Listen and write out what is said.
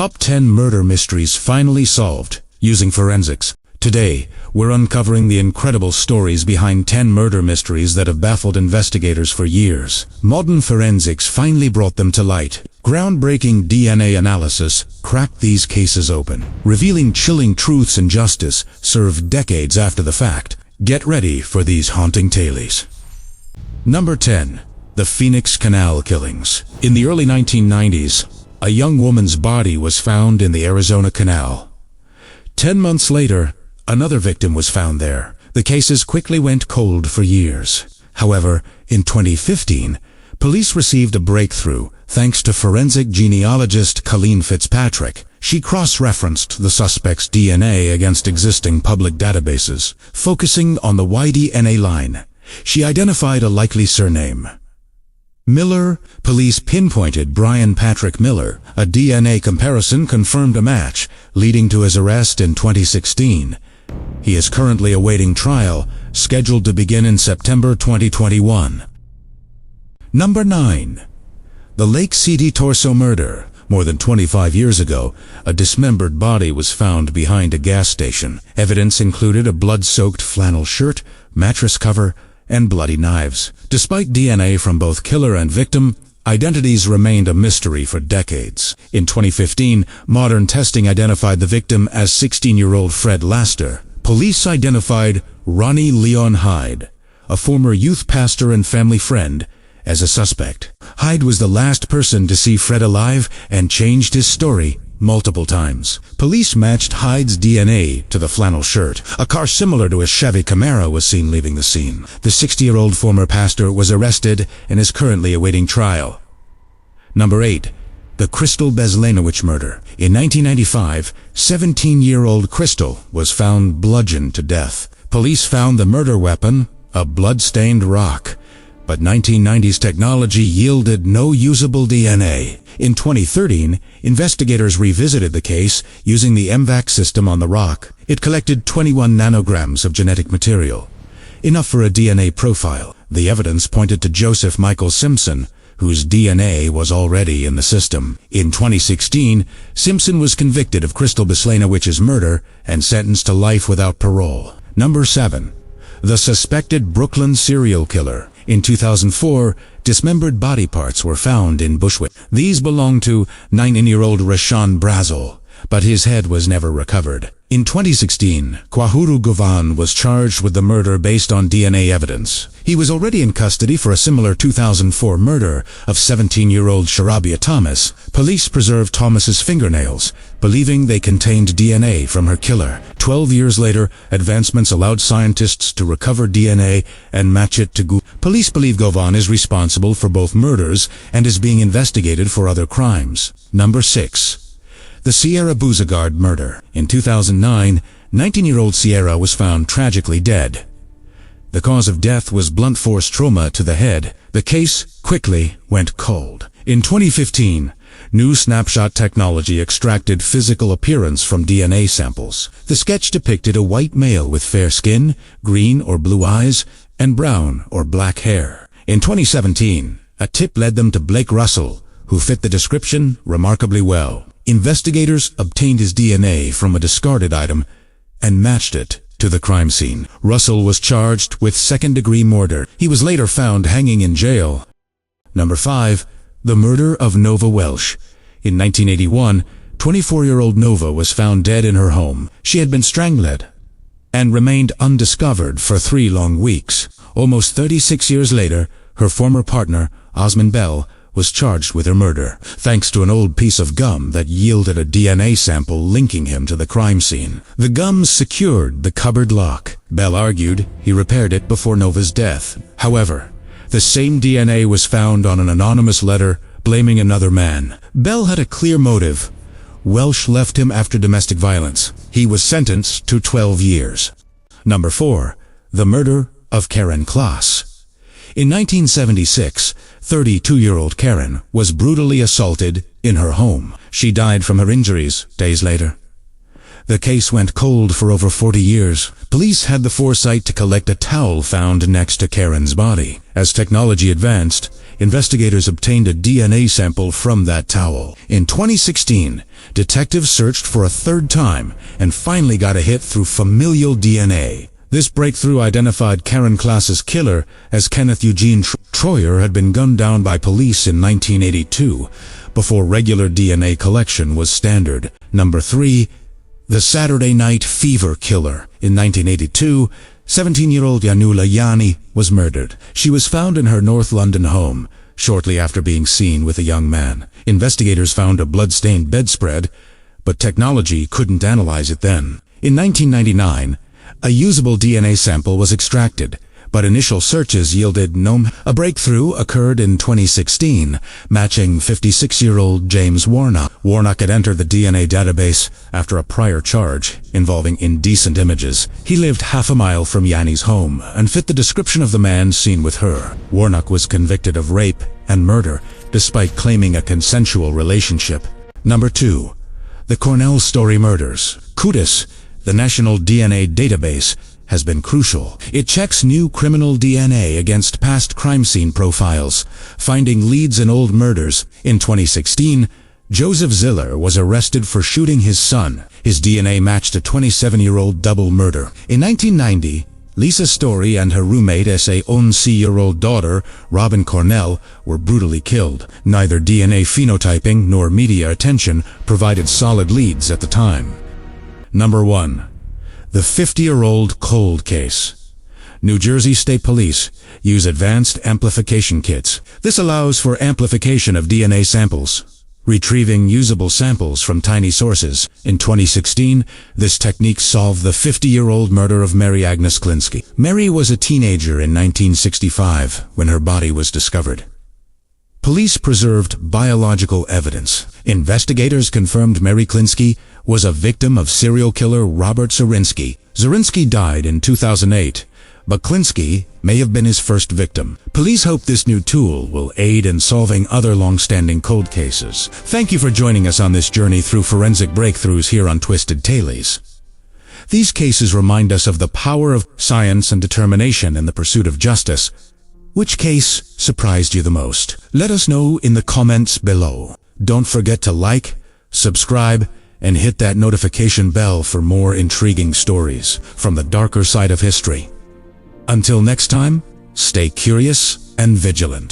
Top 10 Murder Mysteries Finally Solved Using Forensics. Today, we're uncovering the incredible stories behind 10 murder mysteries that have baffled investigators for years. Modern forensics finally brought them to light. Groundbreaking DNA analysis cracked these cases open, revealing chilling truths and justice served decades after the fact. Get ready for these haunting tales. Number 10. The Phoenix Canal Killings. In the early 1990s, a young woman's body was found in the Arizona Canal. 10 months later, another victim was found there. The cases quickly went cold for years. However, in 2015, police received a breakthrough thanks to forensic genealogist Colleen Fitzpatrick. She cross-referenced the suspect's DNA against existing public databases, focusing on the Y-DNA line. She identified a likely surname, Miller. Police pinpointed Brian Patrick Miller. A DNA comparison confirmed a match, leading to his arrest in 2016. He is currently awaiting trial, scheduled to begin in September 2021. Number 9. The Lake City Torso Murder. More than 25 years ago, a dismembered body was found behind a gas station. Evidence included a blood-soaked flannel shirt, mattress cover, and bloody knives. Despite DNA from both killer and victim, identities remained a mystery for decades. In 2015, modern testing identified the victim as 16-year-old Fred Laster. Police identified Ronnie Leon Hyde, a former youth pastor and family friend, as a suspect. Hyde was the last person to see Fred alive and changed his story multiple times. Police matched Hyde's DNA to the flannel shirt. A car similar to a Chevy Camaro was seen leaving the scene. The 60-year-old former pastor was arrested and is currently awaiting trial. Number 8. The Crystal Beslanowicz Murder. In 1995, 17-year-old Crystal was found bludgeoned to death. Police found the murder weapon, a blood-stained rock. But 1990s technology yielded no usable DNA. In 2013, investigators revisited the case using the MVAC system on the rock. It collected 21 nanograms of genetic material, enough for a DNA profile. The evidence pointed to Joseph Michael Simpson, whose DNA was already in the system. In 2016, Simpson was convicted of Crystal Beslanowicz's murder and sentenced to life without parole. Number 7. The Suspected Brooklyn Serial Killer. In 2004, dismembered body parts were found in Bushwick. These belonged to 19-year-old Rashawn Brazel, but his head was never recovered. In 2016, Kwahuru Govan was charged with the murder based on DNA evidence. He was already in custody for a similar 2004 murder of 17-year-old Sharabia Thomas. Police preserved Thomas's fingernails, believing they contained DNA from her killer. 12 years later, advancements allowed scientists to recover DNA and match it to Govan. Police believe Govan is responsible for both murders and is being investigated for other crimes. Number 6. The Sierra Bouzigard Murder. In 2009, 19-year-old Sierra was found tragically dead. The cause of death was blunt force trauma to the head. The case quickly went cold. In 2015, new snapshot technology extracted physical appearance from DNA samples. The sketch depicted a white male with fair skin, green or blue eyes, and brown or black hair. In 2017, a tip led them to Blake Russell, who fit the description remarkably well. Investigators obtained his DNA from a discarded item and matched it to the crime scene. Russell was charged with second-degree murder. He was later found hanging in jail. Number 5. The Murder of Nova Welsh. In 1981, 24-year-old Nova was found dead in her home. She had been strangled and remained undiscovered for 3 long weeks. Almost 36 years later, her former partner, Osmond Bell, was charged with her murder, thanks to an old piece of gum that yielded a DNA sample linking him to the crime scene. The gum secured the cupboard lock. Bell argued he repaired it before Nova's death. However, the same DNA was found on an anonymous letter blaming another man. Bell had a clear motive. Welsh left him after domestic violence. He was sentenced to 12 years. Number 4. The Murder of Karen Klaas. In 1976, 32-year-old Karen was brutally assaulted in her home. She died from her injuries days later. The case went cold for over 40 years. Police had the foresight to collect a towel found next to Karen's body. As technology advanced, investigators obtained a DNA sample from that towel. In 2016, detectives searched for a third time and finally got a hit through familial DNA. This breakthrough identified Karen Klass's killer as Kenneth Eugene Troyer had been gunned down by police in 1982, before regular DNA collection was standard. Number 3. The Saturday Night Fever Killer. In 1982, 17-year-old Yanula Yani was murdered. She was found in her North London home shortly after being seen with a young man. Investigators found a blood-stained bedspread, but technology couldn't analyze it then. In 1999, a usable DNA sample was extracted, but initial searches yielded no. A breakthrough occurred in 2016, matching 56-year-old James Warnock. Warnock had entered the DNA database after a prior charge involving indecent images. He lived half a mile from Yanni's home and fit the description of the man seen with her. Warnock was convicted of rape and murder, despite claiming a consensual relationship. Number 2. The Cornell Story Murders. CUDIS, the National DNA Database, has been crucial. It checks new criminal DNA against past crime scene profiles, finding leads in old murders. In 2016, Joseph Ziller was arrested for shooting his son. His DNA matched a 27-year-old double murder. In 1990, Lisa Story and her roommate as a 11-year-old daughter, Robin Cornell, were brutally killed. Neither DNA phenotyping nor media attention provided solid leads at the time. Number 1. The 50-year-old cold case. New Jersey State Police use advanced amplification kits. This allows for amplification of DNA samples, retrieving usable samples from tiny sources. In 2016, this technique solved the 50-year-old murder of Mary Agnes Klinsky. Mary was a teenager in 1965 when her body was discovered. Police preserved biological evidence. Investigators confirmed Mary Klinsky was a victim of serial killer Robert Zirinsky. Zirinsky died in 2008, but Klinsky may have been his first victim. Police hope this new tool will aid in solving other long-standing cold cases. Thank you for joining us on this journey through forensic breakthroughs here on Twisted Tales. These cases remind us of the power of science and determination in the pursuit of justice. Which case surprised you the most? Let us know in the comments below. Don't forget to like, subscribe, and hit that notification bell for more intriguing stories from the darker side of history. Until next time, stay curious and vigilant.